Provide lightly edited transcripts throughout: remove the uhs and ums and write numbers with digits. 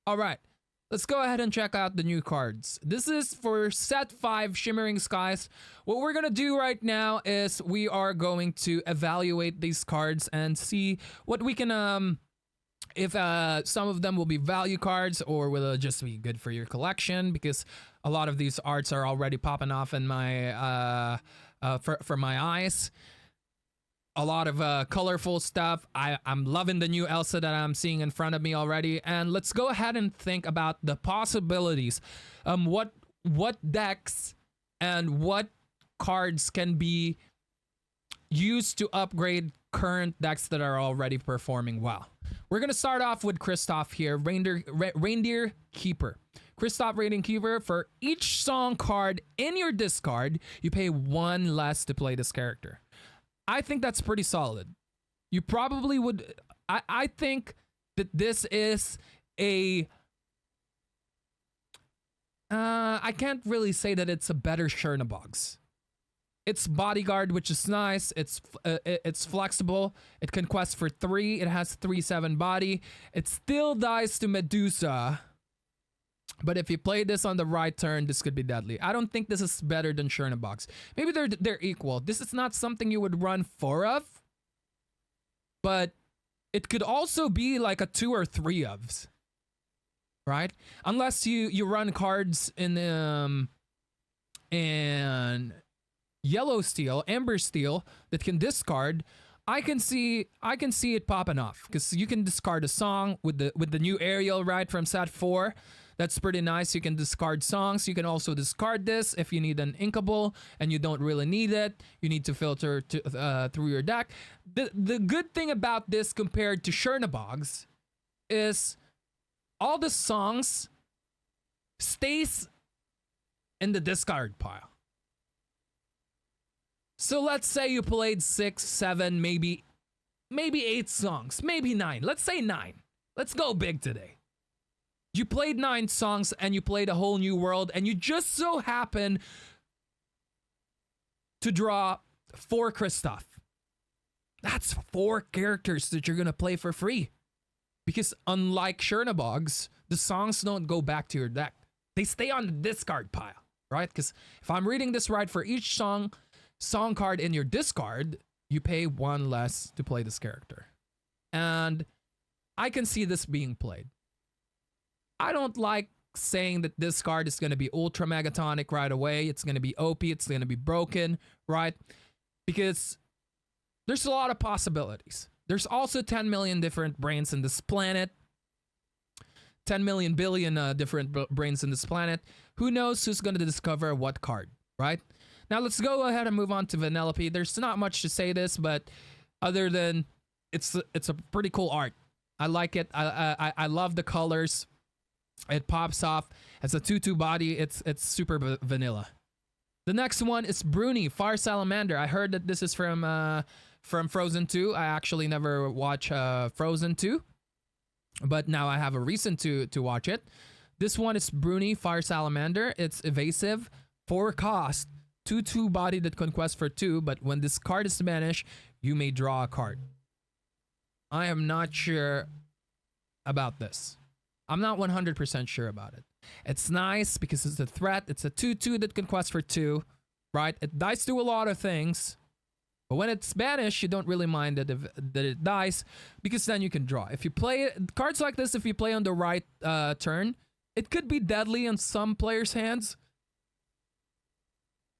All right. Let's go ahead and check out the new cards. This is for set 5 Shimmering Skies. What we're going to do right now is we are going to evaluate these cards and see what we can if some of them will be value cards or will it just be good for your collection, because a lot of these arts are already popping off in my for my eyes. A lot of colorful stuff. I'm loving the new Elsa that I'm seeing in front of me already. And let's go ahead and think about the possibilities. What decks and what cards can be used to upgrade current decks that are already performing well. We're gonna start off with Kristoff here, Reindeer Keeper. Kristoff Reindeer Keeper, for each song card in your discard, you pay 1 less to play this character. I think that's pretty solid. You probably would. I think that this is a. I can't really say that it's a better Chernabog's. It's bodyguard, which is nice. It's flexible. It can quest for 3. It has 3/7 body. It still dies to Medusa. But if you play this on the right turn, this could be deadly. I don't think this is better than Chernabog's. Maybe they're equal. This is not something you would run 4 of, but it could also be like a 2 or 3 ofs, right? Unless you run cards in Yellow Steel, Ember Steel that can discard. I can see it popping off because you can discard a song with the new Ariel, right, from set 4. That's pretty nice. You can discard songs. You can also discard this if you need an inkable and you don't really need it. You need to filter through your deck. The good thing about this compared to Chernabog's is all the songs stays in the discard pile. So let's say you played 6, 7, maybe 8 songs, maybe 9. Let's say 9. Let's go big today. You played 9 songs and you played a whole new world and you just so happen to draw 4 Kristoff. That's 4 characters that you're going to play for free. Because unlike Chernabog's, the songs don't go back to your deck. They stay on the discard pile, right? Because if I'm reading this right, for each song card in your discard, you pay 1 less to play this character. And I can see this being played. I don't like saying that this card is going to be ultra megatonic right away. It's going to be OP. It's going to be broken, right? Because there's a lot of possibilities. There's also 10 million different brains in this planet. 10 million billion different brains in this planet. Who knows who's going to discover what card, right? Now let's go ahead and move on to Vanellope. There's not much to say this, but other than it's a pretty cool art. I like it. I love the colors. It pops off. It's a 2/2 body. It's super vanilla. The next one is Bruni, Fire Salamander. I heard that this is from Frozen 2. I actually never watched Frozen 2, but now I have a reason to watch it. This one is Bruni, Fire Salamander. It's evasive, 4 cost, 2/2 body that can quest for 2, but when this card is banished, you may draw a card. I am not sure about this. I'm not 100% sure about it. It's nice because it's a threat. It's a 2/2 that can quest for 2, right? It dies to a lot of things. But when it's banished, you don't really mind that it dies because then you can draw. If you play cards like this, if you play on the right turn, it could be deadly in some players' hands.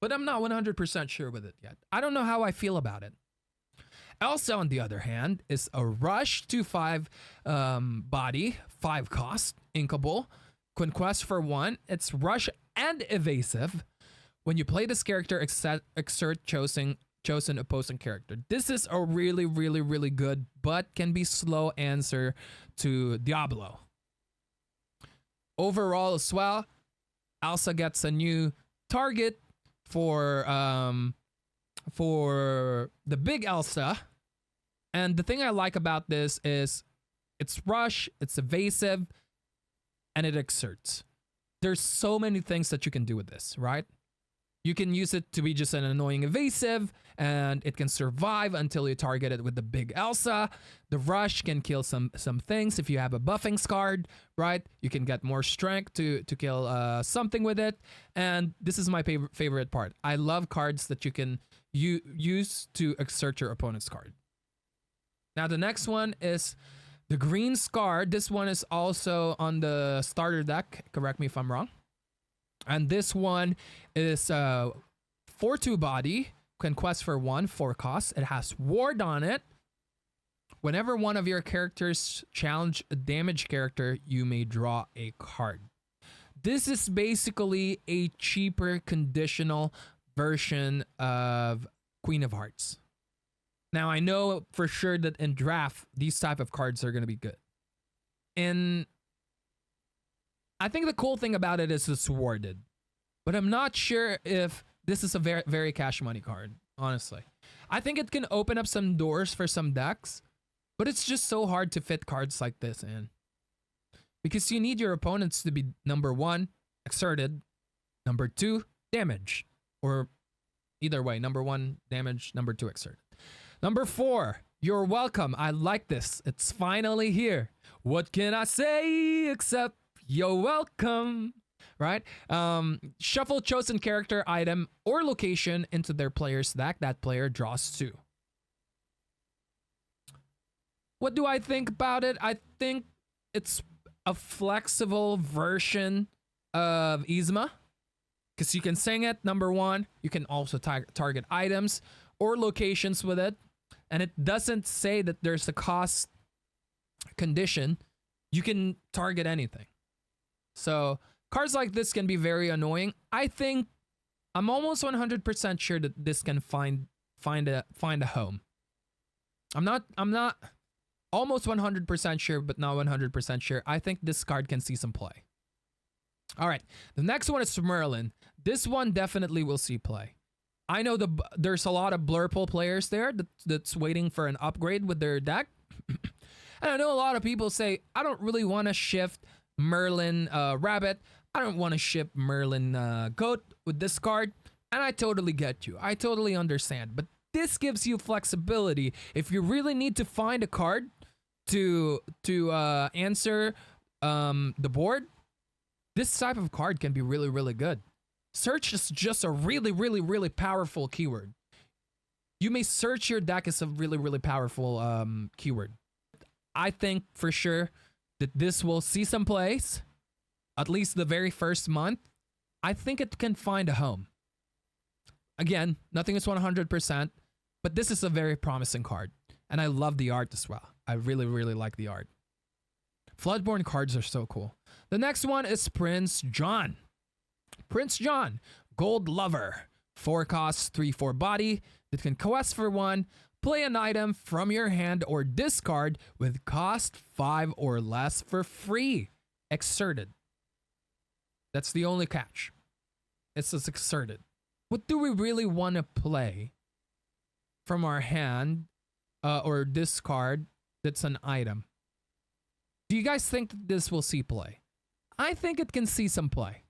But I'm not 100% sure with it yet. I don't know how I feel about it. Elsa, on the other hand, is a rush 2/5 body, 5 cost, inkable, conquest for 1. It's rush and evasive. When you play this character, exert chosen opposing character. This is a really, really, really good, but can be slow answer to Diablo. Overall as well, Elsa gets a new target for the big Elsa. And the thing I like about this is it's rush, it's evasive, and it exerts. There's so many things that you can do with this, right? You can use it to be just an annoying evasive, and it can survive until you target it with the big Elsa. The rush can kill some things if you have a buffing card, right? You can get more strength to kill something with it. And this is my favorite part. I love cards that you can use to exert your opponent's card. Now the next one is the Green Scar. This one is also on the starter deck. Correct me if I'm wrong. And this one is 4/2 body, can quest for 1, 4 costs. It has ward on it. Whenever one of your characters challenge a damage character, you may draw a card. This is basically a cheaper conditional version of Queen of Hearts. Now, I know for sure that in draft, these type of cards are going to be good. And I think the cool thing about it is it's warded. But I'm not sure if this is a very, very cash money card, honestly. I think it can open up some doors for some decks, but it's just so hard to fit cards like this in. Because you need your opponents to be number 1, exerted, number 2, damage. Or either way, number 1, damage, number 2, exerted. Number 4, you're welcome. I like this. It's finally here. What can I say except you're welcome, right? Shuffle chosen character, item, or location into their player's deck. That player draws 2. What do I think about it? I think it's a flexible version of Yzma, because you can sing it, number 1. You can also target items or locations with it. And it doesn't say that there's a cost condition. You can target anything. So cards like this can be very annoying. I think I'm almost 100% sure that this can find a home. I'm not almost 100% sure, but not 100% sure. I think this card can see some play. All right, the next one is Merlin. This one definitely will see play. I know there's a lot of Blurple players there that's waiting for an upgrade with their deck. And I know a lot of people say, I don't really want to shift Merlin Rabbit. I don't want to ship Merlin Goat with this card. And I totally get you. I totally understand. But this gives you flexibility. If you really need to find a card to answer the board, this type of card can be really, really good. Search is just a really, really, really powerful keyword. You may search your deck as a really, really powerful keyword. I think for sure that this will see some plays, at least the very first month. I think it can find a home. Again, nothing is 100%, but this is a very promising card. And I love the art as well. I really, really like the art. Floodborn cards are so cool. The next one is Prince John. Prince John, Gold Lover. 4 costs, 3/4 body. That can quest for 1. Play an item from your hand or discard with cost 5 or less for free. Exerted. That's the only catch. It's just exerted. What do we really want to play from our hand or discard that's an item? Do you guys think that this will see play? I think it can see some play.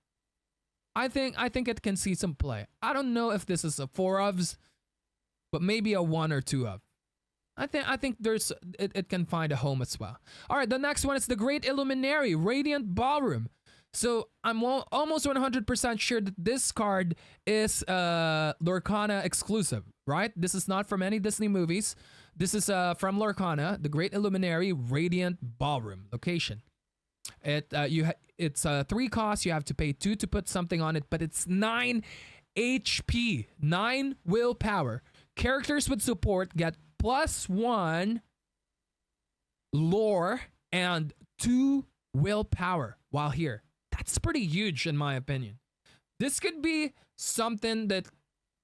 I think it can see some play. I don't know if this is a 4 ofs, but maybe a 1 or 2 of. I think there's it can find a home as well. All right, the next one is the Great Illuminary, Radiant Ballroom. So I'm almost 100% sure that this card is Lorcana exclusive, right? This is not from any Disney movies. This is from Lorcana, the Great Illuminary, Radiant Ballroom location. It's 3 costs. You have to pay 2 to put something on it, but it's 9 HP, 9 willpower. Characters with support get +1 lore and 2 willpower while here. That's pretty huge in my opinion. This could be something that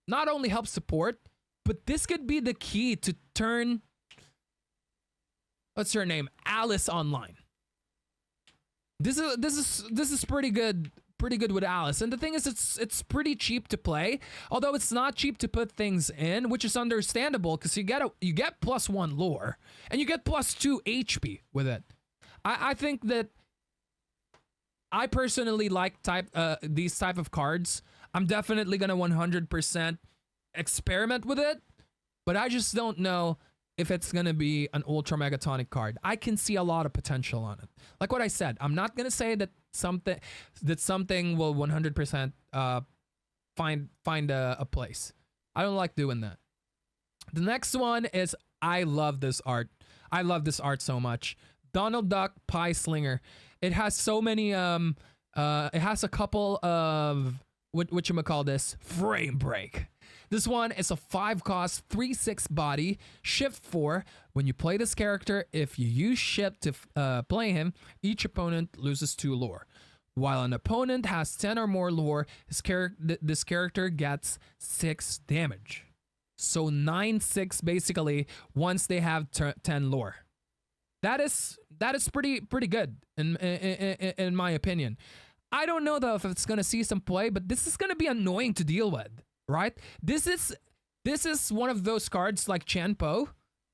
not only helps support, but this could be the key to turn, what's her name, Alice online. This is pretty good with Alice. And the thing is, it's pretty cheap to play, although it's not cheap to put things in, which is understandable because you get +1 lore and you get +2 HP with it. I think that I personally like these type of cards. I'm definitely gonna 100% experiment with it, but I just don't know if it's gonna be an ultra megatonic card. I can see a lot of potential on it. Like what I said, I'm not gonna say that something will 100% find a place. I don't like doing that. The next one is, I love this art. I love this art so much. Donald Duck Pie Slinger. It has so many it has a couple of what you call this, frame break. This one is a 5-cost 3/6 body, shift 4. When you play this character, if you use shift to play him, each opponent loses 2 lore. While an opponent has 10 or more lore, this character gets 6 damage. So 9/6 basically once they have 10 lore. That is pretty good in my opinion. I don't know though if it's gonna see some play, but this is gonna be annoying to deal with, right? This is one of those cards like Chanpo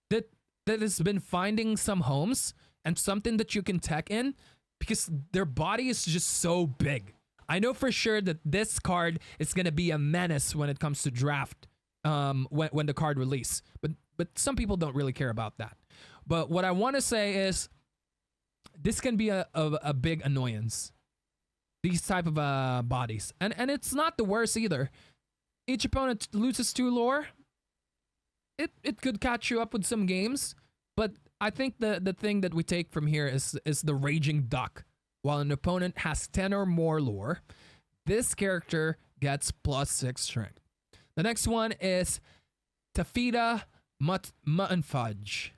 that has been finding some homes and something that you can tech in because their body is just so big. I know for sure that this card is gonna be a menace when it comes to draft. When the card release, but some people don't really care about that. But what I want to say is, this can be a big annoyance. These type of bodies, and it's not the worst either. Each opponent loses 2 lore. It could catch you up with some games, but I think the thing that we take from here is the Raging Duck. While an opponent has 10 or more lore, this character gets +6 strength. The next one is Tafita Mutton Fudge.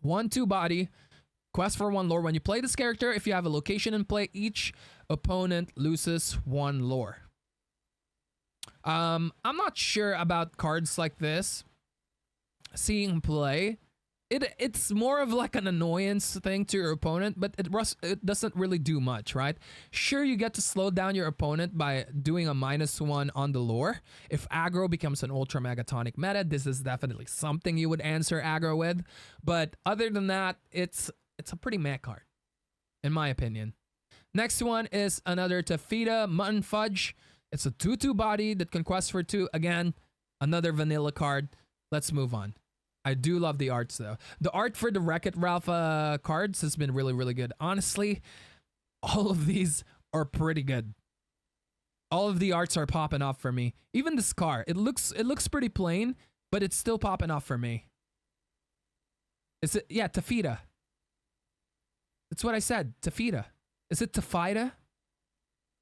1/2 body, quest for 1 lore. When you play this character, if you have a location in play, each opponent loses 1 lore. I'm not sure about cards like this seeing play. It's more of like an annoyance thing to your opponent, but it doesn't really do much, right? Sure, you get to slow down your opponent by doing a -1 on the lore. If aggro becomes an ultra megatonic meta, this is definitely something you would answer aggro with. But other than that, it's a pretty meh card, in my opinion. Next one is another Tafita Mutton Fudge. It's a 2/2 body that can quest for 2. Again, another vanilla card. Let's move on. I do love the arts though. The art for the Wreck-It Ralph cards has been really, really good. Honestly, all of these are pretty good. All of the arts are popping off for me. Even this car, it looks pretty plain, but it's still popping off for me. Is it? Yeah, Tafita. That's what I said. Tafita. Is it Tafita?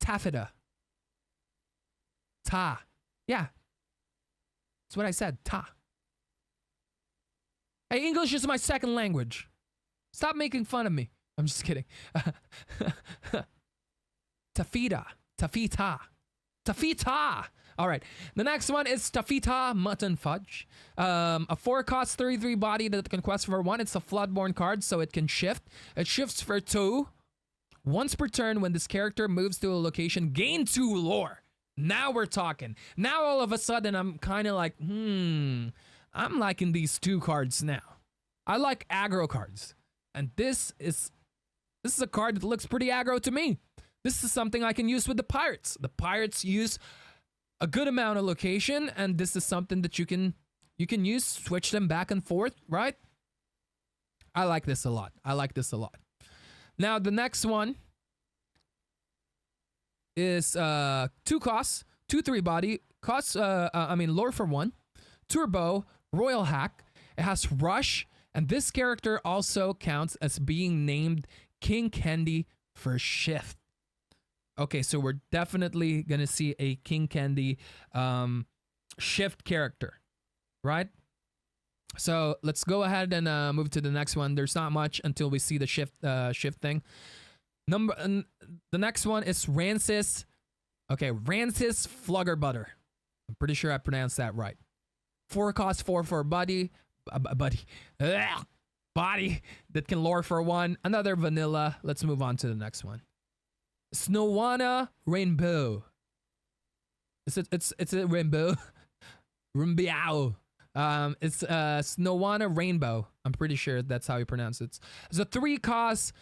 Taffeta. Ta. Yeah. That's what I said. Ta. Hey, English is my second language. Stop making fun of me. I'm just kidding. Tafita. Tafita. Tafita. All right. The next one is Tafita Mutton Fudge. A 4-cost 33 body that can quest for 1. It's a Floodborn card, so it can shift. It shifts for 2. Once per turn, when this character moves to a location, gain 2 lore. Now we're talking. Now all of a sudden, I'm kind of like, I'm liking these 2 cards now. I like aggro cards. And this is a card that looks pretty aggro to me. This is something I can use with the Pirates. The Pirates use a good amount of location, and this is something that you can use, switch them back and forth, right? I like this a lot. Now the next one is 2 costs, 2/3 body, costs lore for 1, turbo, royal hack. It has rush, and this character also counts as being named King Candy for shift. Okay, so we're definitely gonna see a King Candy shift character, right? So let's go ahead and move to the next one. There's not much until we see the shift thing. The next one is Rancis. Okay, Rancis Flugger Butter. I'm pretty sure I pronounced that right. 4 cost 4 for a body that can lore for 1. Another vanilla. Let's move on to the next one. Snowana Rainbow. It's a rainbow. Rainbow. It's Snowana Rainbow. I'm pretty sure that's how you pronounce it. It's a 3 cost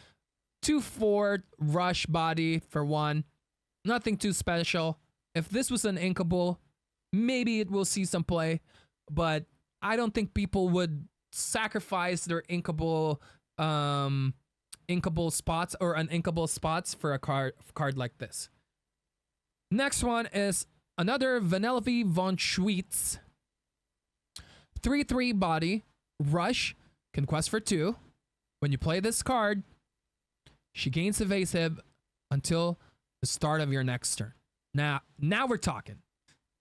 2/4 rush body for 1. Nothing too special. If this was an inkable, maybe it will see some play, but I don't think people would sacrifice their inkable spots or uninkable spots for a card like this. Next one is another Vanellope von Schweetz. 3/3 body, rush, can quest for 2. When you play this card, she gains evasive until the start of your next turn. Now we're talking.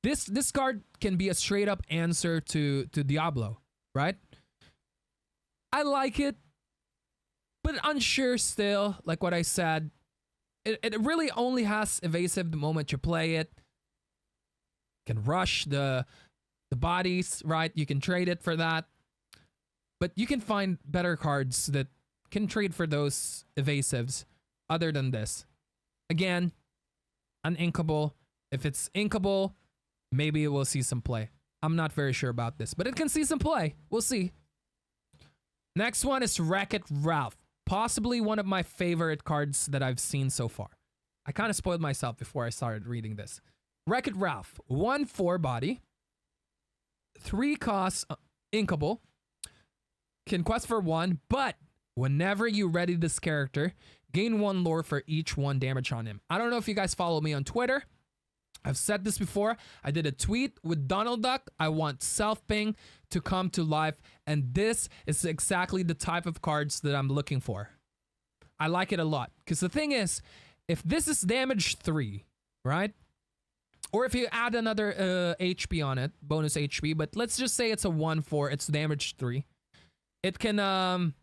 This card can be a straight up answer to Diablo, right? I like it, but unsure still. Like what I said, it really only has evasive the moment you play it. Can rush the bodies, right? You can trade it for that. But you can find better cards that can trade for those evasives other than this. Again, uninkable. If it's inkable, maybe it will see some play. I'm not very sure about this, but it can see some play. We'll see. Next one is Wreck-It Ralph. Possibly one of my favorite cards that I've seen so far. I kind of spoiled myself before I started reading this. Wreck-It Ralph. 1/4 body. 3 costs inkable. Can quest for 1, but whenever you ready this character, gain 1 lore for each 1 damage on him. I don't know if you guys follow me on Twitter. I've said this before. I did a tweet with Donald Duck. I want self-ping to come to life, and this is exactly the type of cards that I'm looking for. I like it a lot, because the thing is, if this is damage 3, right? Or if you add another HP on it, bonus HP, but let's just say it's a 1/4, it's damage 3. It can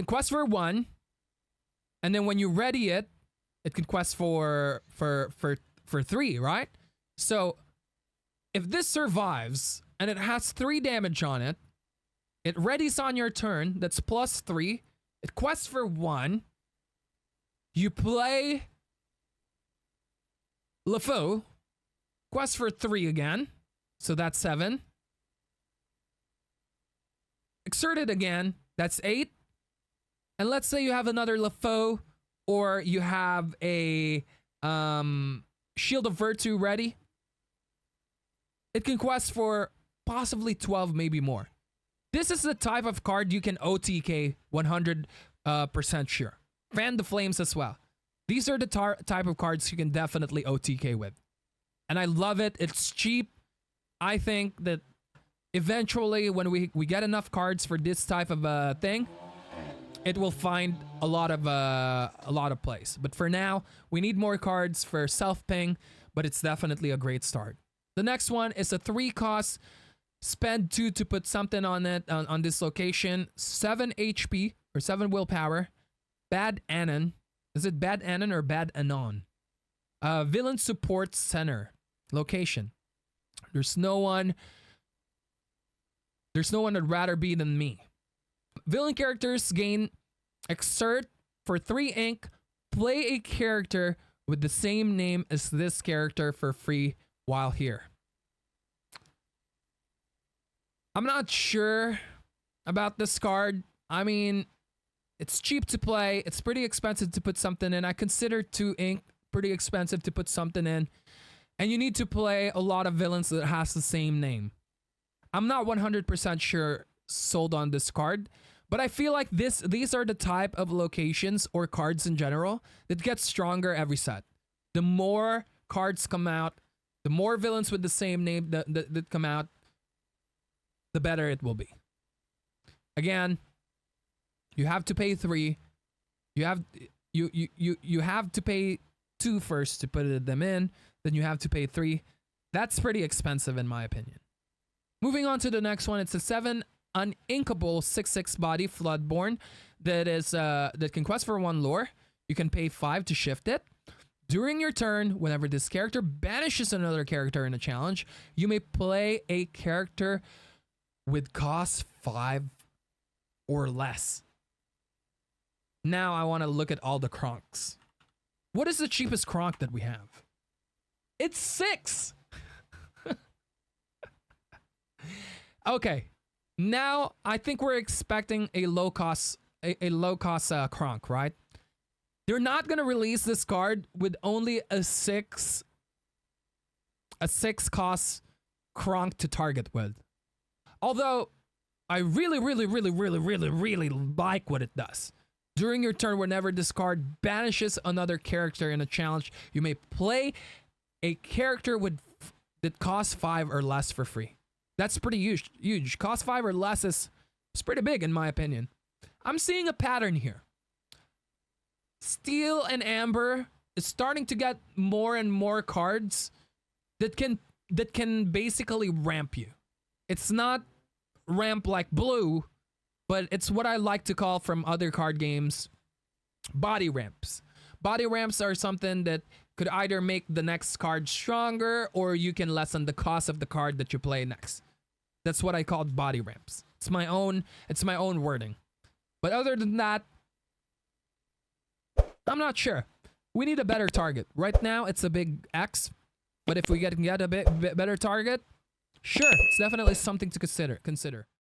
quest for 1, and then when you ready it, it can quest for 3, right? So if this survives and it has 3 damage on it, it readies on your turn, that's +3, it quests for 1, you play LeFou, quest for 3 again, so that's 7. Exert it again, that's 8. And let's say you have another LeFou, or you have a Shield of Virtue ready. It can quest for possibly 12, maybe more. This is the type of card you can OTK 100% sure. Fan the Flames as well. These are the type of cards you can definitely OTK with. And I love it. It's cheap. I think that eventually when we get enough cards for this type of thing, it will find a lot of plays. But for now, we need more cards for self-ping, but it's definitely a great start. The next one is a 3 cost. Spend 2 to put something on it on this location. 7 HP or 7 willpower. Bad Anon. Is it Bad Anon or Bad Anon? Villain support center location. There's no one I'd rather be than me. Villain characters gain exert for 3 ink. Play a character with the same name as this character for free while here. I'm not sure about this card. I mean, it's cheap to play. It's pretty expensive to put something in. I consider 2 ink pretty expensive to put something in. And you need to play a lot of villains that has the same name. I'm not 100% sure sold on this card, but I feel like these are the type of locations or cards in general that get stronger every set. The more cards come out, the more villains with the same name that come out, the better it will be. Again, you have to pay 3. You have to pay 2 first to put them in, then you have to pay 3. That's pretty expensive in my opinion. Moving on to the next one, it's a 7 uninkable 6/6 body Floodborn that can quest for 1 lore. You can pay 5 to shift it. During your turn, whenever this character banishes another character in a challenge, you may play a character with cost 5 or less. Now I want to look at all the Kronks. What is the cheapest Kronk that we have? It's 6. Okay. Now I think we're expecting a low cost Kronk, right? They're not going to release this card with only a 6 a 6 cost Kronk to target with. Although, I really like what it does. During your turn, whenever this card banishes another character in a challenge, you may play a character that costs 5 or less for free. That's pretty huge. Cost 5 or less is pretty big in my opinion. I'm seeing a pattern here. Steel and Amber is starting to get more and more cards that can basically ramp you. It's not ramp like blue, but it's what I like to call from other card games body ramps. Body ramps are something that could either make the next card stronger or you can lessen the cost of the card that you play next. That's what I call body ramps. It's my own wording. But other than that, I'm not sure. We need a better target. Right now, it's a big X. But if we can get a bit better target, sure, it's definitely something to consider.